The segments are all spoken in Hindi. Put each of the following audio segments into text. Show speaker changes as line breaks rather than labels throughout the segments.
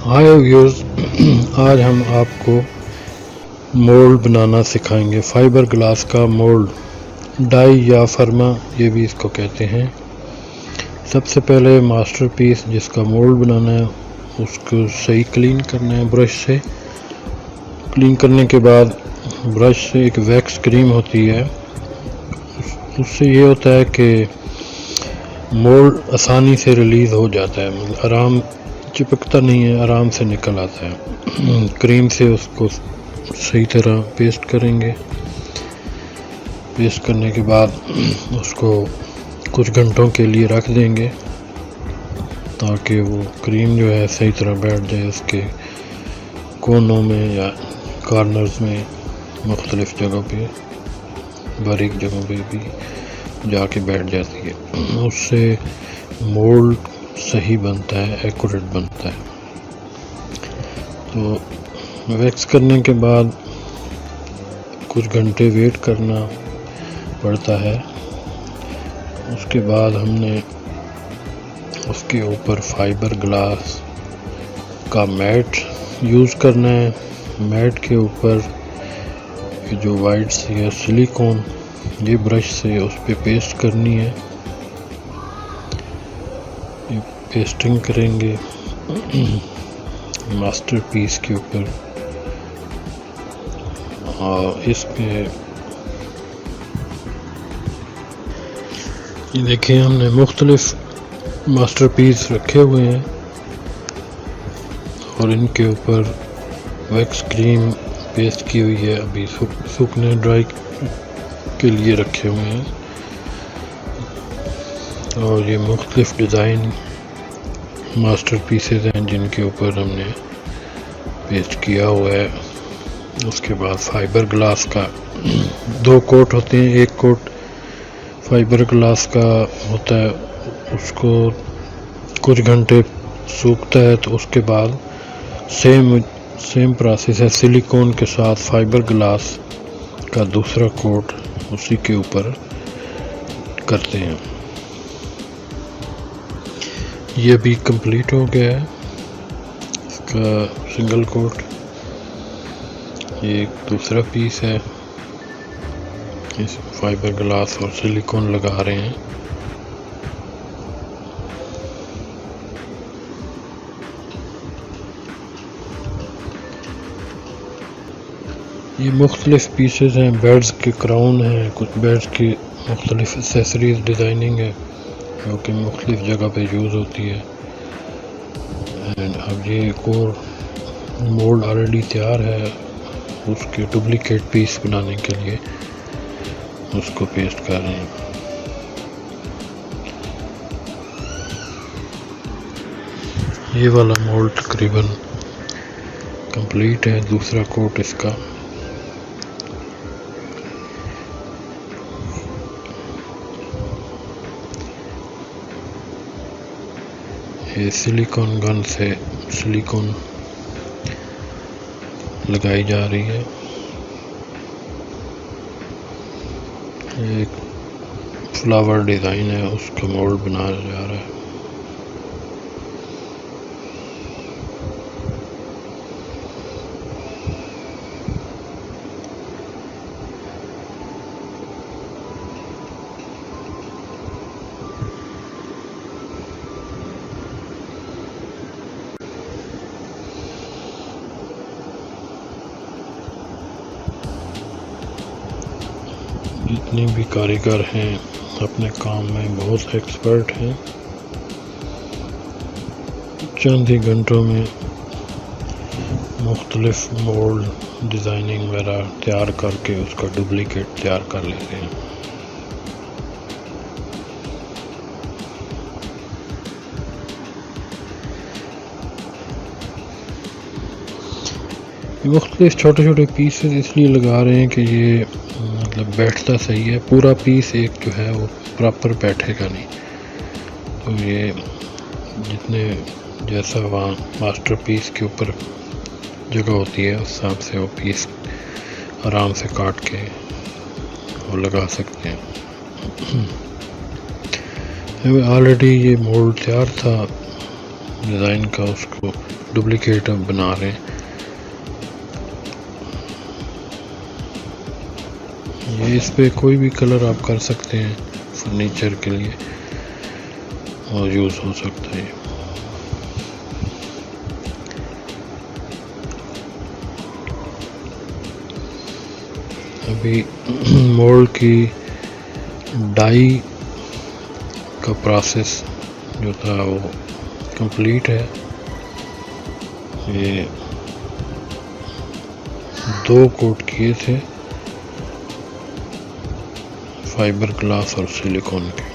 हाय व्यूअर्स, आज हम आपको मोल्ड बनाना सिखाएंगे। फाइबर ग्लास का मोल्ड, डाई या फर्मा ये भी इसको कहते हैं। सबसे पहले मास्टरपीस जिसका मोल्ड बनाना है उसको सही क्लीन करना है ब्रश से। क्लीन करने के बाद ब्रश से एक वैक्स क्रीम होती है, उससे ये होता है कि मोल्ड आसानी से रिलीज़ हो जाता है, मतलब आराम चिपकता नहीं है, आराम से निकल आता है। क्रीम से उसको सही तरह पेस्ट करेंगे। पेस्ट करने के बाद उसको कुछ घंटों के लिए रख देंगे ताकि वो क्रीम जो है सही तरह बैठ जाए उसके कोनों में या कॉर्नर्स में, मुख्तलिफ जगहों पे, बारीक जगहों पे भी जाके बैठ जाती है। उससे मोल्ड सही बनता है, एक्यूरेट बनता है। तो वैक्स करने के बाद कुछ घंटे वेट करना पड़ता है। उसके बाद हमने उसके ऊपर फाइबर ग्लास का मैट यूज़ करना है। मैट के ऊपर जो वाइट सी है सिलिकॉन, ये ब्रश से उस पर पेस्ट करनी है। पेस्टिंग करेंगे मास्टरपीस के ऊपर, और इस पे ये देखिए हमने मुख्तलिफ मास्टरपीस रखे हुए हैं और इनके ऊपर वैक्स क्रीम पेस्ट की हुई है। अभी सूखने ड्राई के लिए रखे हुए हैं। और ये मुख्तलिफ डिज़ाइन मास्टरपीसेस हैं जिनके ऊपर हमने पेस्ट किया हुआ है। उसके बाद फाइबर ग्लास का 2 कोट होते हैं। एक कोट फाइबर ग्लास का होता है, उसको कुछ घंटे सूखता है, तो उसके बाद सेम प्रोसेस है, सिलिकॉन के साथ फाइबर ग्लास का दूसरा कोट उसी के ऊपर करते हैं। ये भी कंप्लीट हो गया है इसका सिंगल कोट। ये एक दूसरा पीस है, इस फाइबर ग्लास और सिलिकॉन लगा रहे हैं। ये मुख्तलिफ पीसेस हैं, बेड्स के क्राउन हैं, कुछ बेड्स की मुख्तलिफ एक्सेसरीज डिज़ाइनिंग है जो कि मुख्तलिफ जगह पे यूज़ होती है। एंड अब ये एक और मोल्ड ऑलरेडी तैयार है, उसके डुप्लीकेट पीस बनाने के लिए उसको पेस्ट कर रहे हैं। ये वाला मोल्ड तकरीबन कंप्लीट है, दूसरा कोट इसका। ये सिलिकॉन गन से सिलिकॉन लगाई जा रही है। एक फ्लावर डिज़ाइन है, उसका मोल्ड बनाया जा रहा है। जितने भी कारीगर हैं अपने काम में बहुत एक्सपर्ट हैं। चंद ही घंटों में मुख्तलिफ मोल्ड डिज़ाइनिंग वगैरह तैयार करके उसका डुप्लीकेट तैयार कर लेते हैं। मुख्तलिफ छोटे छोटे पीसेस इसलिए लगा रहे हैं कि ये मतलब बैठता सही है। पूरा पीस एक जो है वो प्रॉपर बैठेगा नहीं, तो ये जितने जैसा वहाँ मास्टरपीस के ऊपर जगह होती है उस हिसाब से वो पीस आराम से काट के वो लगा सकते हैं। ऑलरेडी ये मोल्ड तैयार था, डिज़ाइन का उसको डुप्लीकेट हम बना रहे हैं। ये इस पे कोई भी कलर आप कर सकते हैं, फर्नीचर के लिए और यूज़ हो सकता है। अभी मोल्ड की डाई का प्रोसेस जो था वो कंप्लीट है। ये 2 कोट किए थे, फाइबर ग्लास और सिलिकॉन के।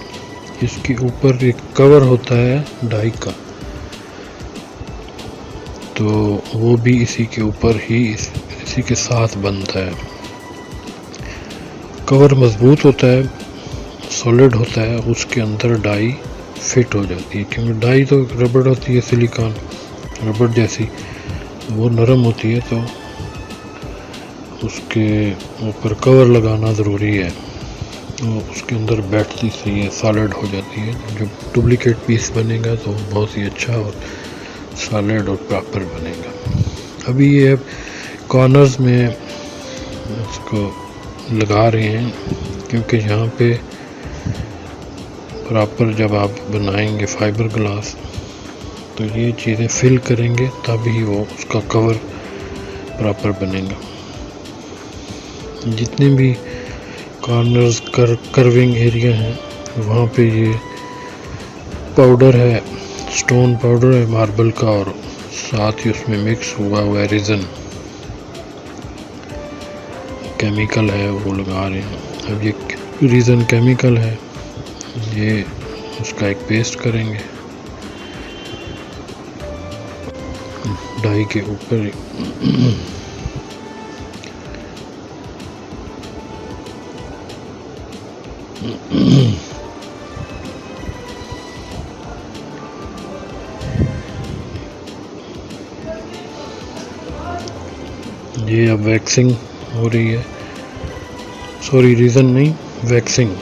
इसके ऊपर एक कवर होता है डाई का, तो वो भी इसी के ऊपर ही इसी के साथ बनता है। कवर मजबूत होता है, सॉलिड होता है, उसके अंदर डाई फिट हो जाती है, क्योंकि डाई तो रबड़ होती है, सिलिकॉन रबड़ जैसी, वो नरम होती है, तो उसके ऊपर कवर लगाना ज़रूरी है। तो उसके अंदर बैठती से ये सॉलिड हो जाती है। जब डुप्लीकेट पीस बनेगा तो बहुत ही अच्छा और सॉलिड और प्रॉपर बनेगा। अभी ये कॉर्नर्स में इसको लगा रहे हैं, क्योंकि यहाँ पे प्रॉपर जब आप बनाएंगे फाइबर ग्लास तो ये चीज़ें फिल करेंगे, तभी वो उसका कवर प्रॉपर बनेगा। जितने भी कॉर्नर्स कर्विंग एरिया हैं वहाँ पे ये पाउडर है, स्टोन पाउडर है मार्बल का, और साथ ही उसमें मिक्स हुआ हुआ रिजन केमिकल है, वो लगा रहे हैं। अब ये रीज़न केमिकल है, ये उसका एक पेस्ट करेंगे डाई के ऊपर। ये अब वैक्सिंग हो रही है, सॉरी रीज़न नहीं, वैक्सिंग।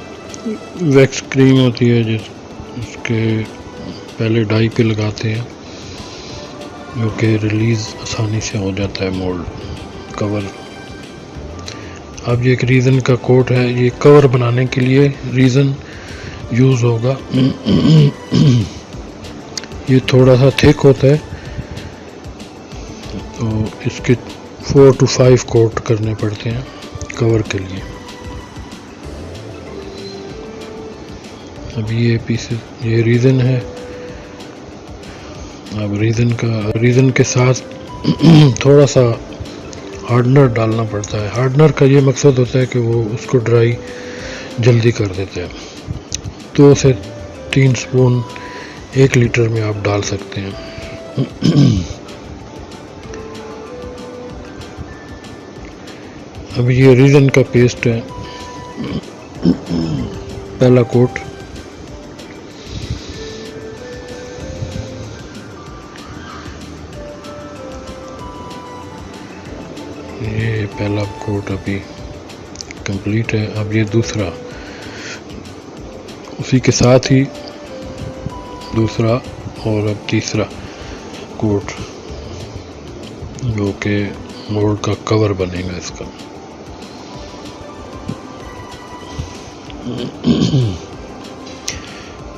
वैक्स क्रीम होती है जिसके पहले डाई पे लगाते हैं, जो कि रिलीज़ आसानी से हो जाता है मोल्ड कवर। अब ये एक रीज़न का कोट है, ये कवर बनाने के लिए रीज़न यूज़ होगा। ये थोड़ा सा थिक होता है, तो इसके 4 to 5 कोट करने पड़ते हैं कवर के लिए। अब ये पीसेस, ये रीज़न है। अब रीज़न के साथ थोड़ा सा हार्डनर डालना पड़ता है। हार्डनर का ये मकसद होता है कि वो उसको ड्राई जल्दी कर देता है। 2 से 3 स्पून 1 लीटर में आप डाल सकते हैं। अब ये रीज़न का पेस्ट है, पहला कोट। ये पहला कोट अभी कंप्लीट है। अब ये दूसरा, उसी के साथ ही दूसरा और अब तीसरा कोट, जो कि मोल्ड का कवर बनेगा इसका।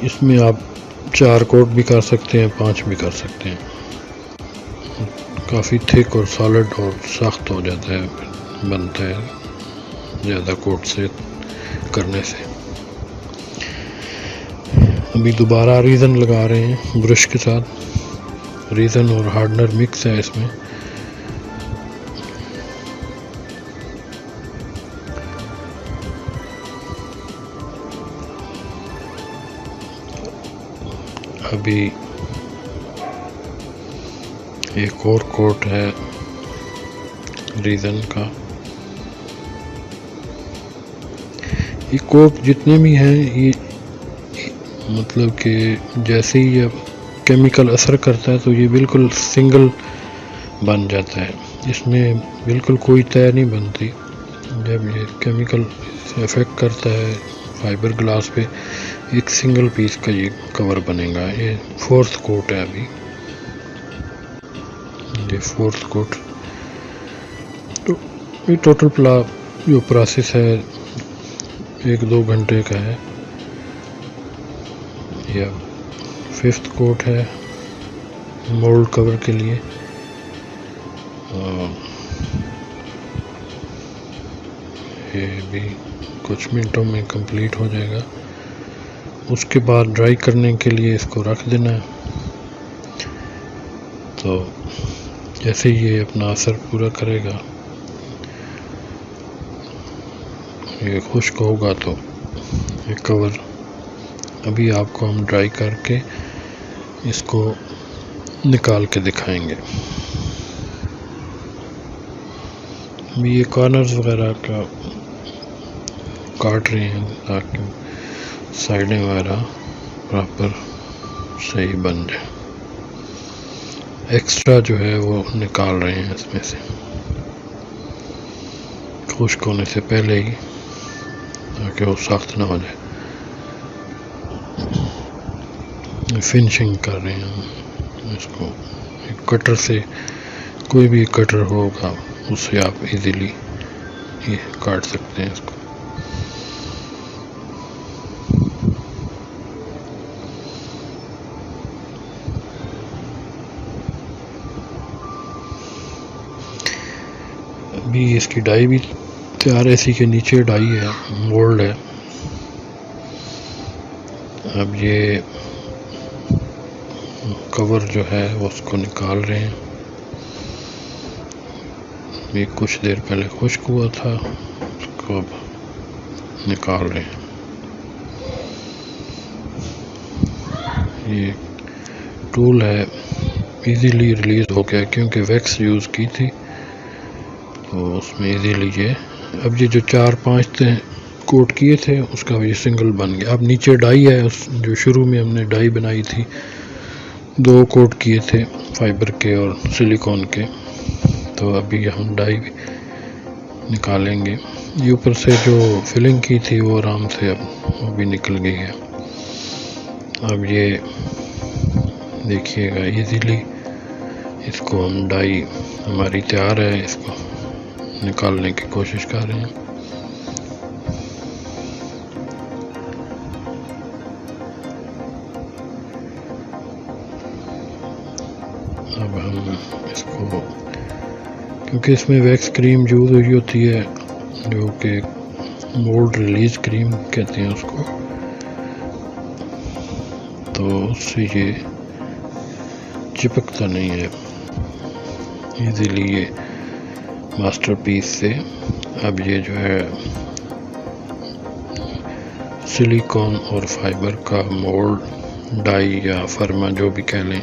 इसमें आप 4 कोट भी कर सकते हैं, 5 भी कर सकते हैं। काफ़ी थिक और सॉलिड और सख्त हो जाता है, बनता है ज़्यादा कोट से करने से। अभी दोबारा रीज़न लगा रहे हैं ब्रश के साथ। रीज़न और हार्डनर मिक्स है इसमें। अभी एक और कोट है रीज़न का। ये कोट जितने भी हैं, ये मतलब कि जैसे ही अब केमिकल असर करता है तो ये बिल्कुल सिंगल बन जाता है, इसमें बिल्कुल कोई तय नहीं बनती। जब ये केमिकल इफेक्ट करता है फाइबर ग्लास पे, एक सिंगल पीस का ये कवर बनेगा। ये 4th कोट है अभी। ये फोर्थ कोट। तो ये टोटल जो प्रोसेस है 1-2 घंटे का है। यह फिफ्थ कोट है मोल्ड कवर के लिए। ये भी कुछ मिनटों में कंप्लीट हो जाएगा। उसके बाद ड्राई करने के लिए इसको रख देना है। तो जैसे ही ये अपना असर पूरा करेगा, ये खुश्क होगा तो ये कवर अभी आपको हम ड्राई करके इसको निकाल के दिखाएंगे। अभी ये कॉर्नर्स वगैरह का काट रहे हैं ताकि साइडें वगैरह प्रॉपर सही बन जाए। एक्स्ट्रा जो है वो निकाल रहे हैं इसमें से खुश्क होने से पहले ही, ताकि वो सख्त ना हो जाए। फिनिशिंग कर रहे हैं हम इसको। एक कटर से, कोई भी कटर होगा उससे आप इजीली ये काट सकते हैं इसको। अभी इसकी डाई भी तैयार है। इसी के नीचे डाई है, मोल्ड है। अब ये कवर जो है वो उसको निकाल रहे हैं। ये कुछ देर पहले खुश्क हुआ था, उसको अब निकाल रहे हैं। ये टूल है, इजीली रिलीज हो गया क्योंकि वैक्स यूज़ की थी, तो उसमें इजीली ये अब ये जो 4-5 कोट किए थे उसका ये सिंगल बन गया। अब नीचे डाई है, उस जो शुरू में हमने डाई बनाई थी 2 कोट किए थे फाइबर के और सिलिकॉन के, तो अभी हम डाई निकालेंगे। ये ऊपर से जो फिलिंग की थी वो आराम से अब वो भी निकल गई है। अब ये देखिएगा इजीली इसको हम डाई हमारी तैयार है, इसको निकालने की कोशिश कर रहे हैं। अब हम इसको, क्योंकि इसमें वैक्स क्रीम यूज़ हुई होती है जो कि मोल्ड रिलीज क्रीम कहते हैं उसको, तो उससे ये चिपकता नहीं है इजीली ये मास्टरपीस से। अब ये जो है सिलिकॉन और फाइबर का मोल्ड डाई या फर्मा जो भी कह लें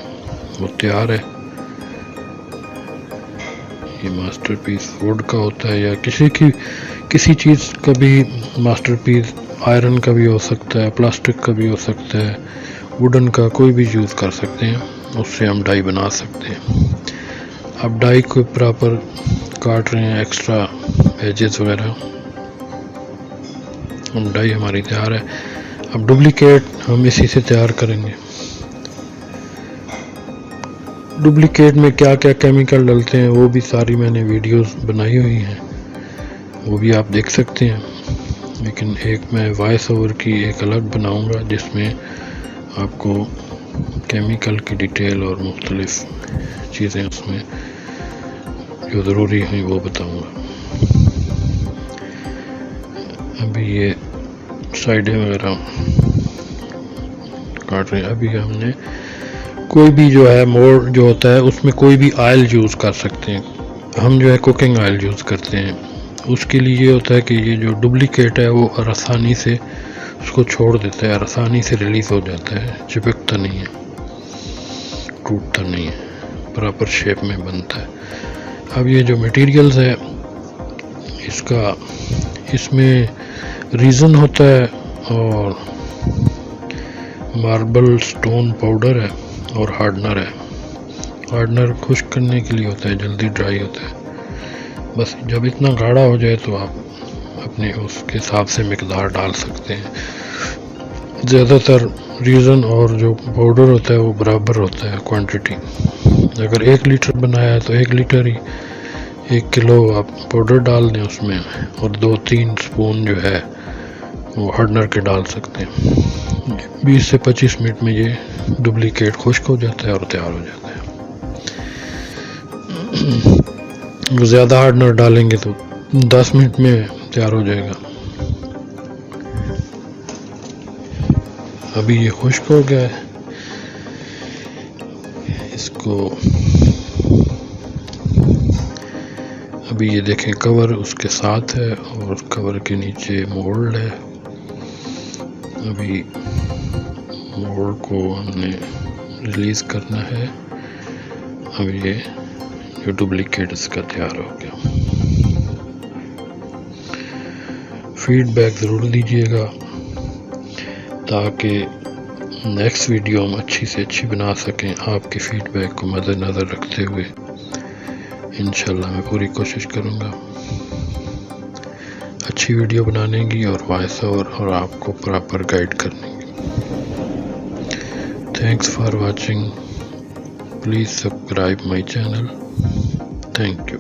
वो तैयार है। ये मास्टरपीस वुड का होता है या किसी चीज़ का भी मास्टरपीस, आयरन का भी हो सकता है, प्लास्टिक का भी हो सकता है, वुडन का, कोई भी यूज़ कर सकते हैं, उससे हम डाई बना सकते हैं। अब डाई को प्रॉपर काट रहे हैं, एक्स्ट्रा एजेस वगैरह। हम डाई हमारी तैयार है। अब डुप्लीकेट हम इसी से तैयार करेंगे। डुप्लीकेट में क्या क्या केमिकल डलते हैं वो भी सारी मैंने वीडियोस बनाई हुई हैं, वो भी आप देख सकते हैं। लेकिन एक मैं वॉइस ओवर की एक अलग बनाऊंगा जिसमें आपको केमिकल की डिटेल और मुख्तलिफ चीज़ें उसमें जो ज़रूरी हैं वो बताऊंगा। अभी ये साइडें वगैरह काट रहे हैं। अभी हमने कोई भी जो है मोल्ड जो होता है उसमें कोई भी ऑयल यूज़ कर सकते हैं। हम जो है कुकिंग ऑयल यूज़ करते हैं। उसके लिए ये होता है कि ये जो डुप्लीकेट है वो आसानी से उसको छोड़ देता है, आसानी से रिलीज़ हो जाता है, चिपकता नहीं है, टूटता नहीं है, प्रॉपर शेप में बनता है। अब ये जो मटेरियल्स है इसमें रीज़न होता है और मार्बल स्टोन पाउडर है और हार्डनर है। हार्डनर खुश्क करने के लिए होता है, जल्दी ड्राई होता है। बस जब इतना गाढ़ा हो जाए तो आप अपने उसके हिसाब से मिकदार डाल सकते हैं। ज़्यादातर रीज़न और जो पाउडर होता है वो बराबर होता है क्वांटिटी। अगर 1 लीटर बनाया है तो 1 लीटर ही 1 किलो आप पाउडर डाल दें उसमें, और 2-3 स्पून जो है वो हार्डनर के डाल सकते हैं। 20 से 25 मिनट में ये डुप्लीकेट खुश्क हो जाता है और तैयार हो जाता है। ज़्यादा हार्डनर डालेंगे तो 10 मिनट में तैयार हो जाएगा। अभी ये खुश्क हो गया है, इसको अभी ये देखें कवर उसके साथ है और कवर के नीचे मोल्ड है। अभी मोल्ड को हमने रिलीज़ करना है। अब ये जो डुप्लीकेट इसका तैयार हो गया। फीडबैक ज़रूर दीजिएगा ताकि नेक्स्ट वीडियो हम अच्छी से अच्छी बना सकें। आपके फीडबैक को मद्देनज़र रखते हुए इंशाल्लाह मैं पूरी कोशिश करूँगा अच्छी वीडियो बनाने की और वॉइस ओवर और आपको प्रॉपर गाइड करने की। Thanks for watching, please subscribe my channel. Thank you.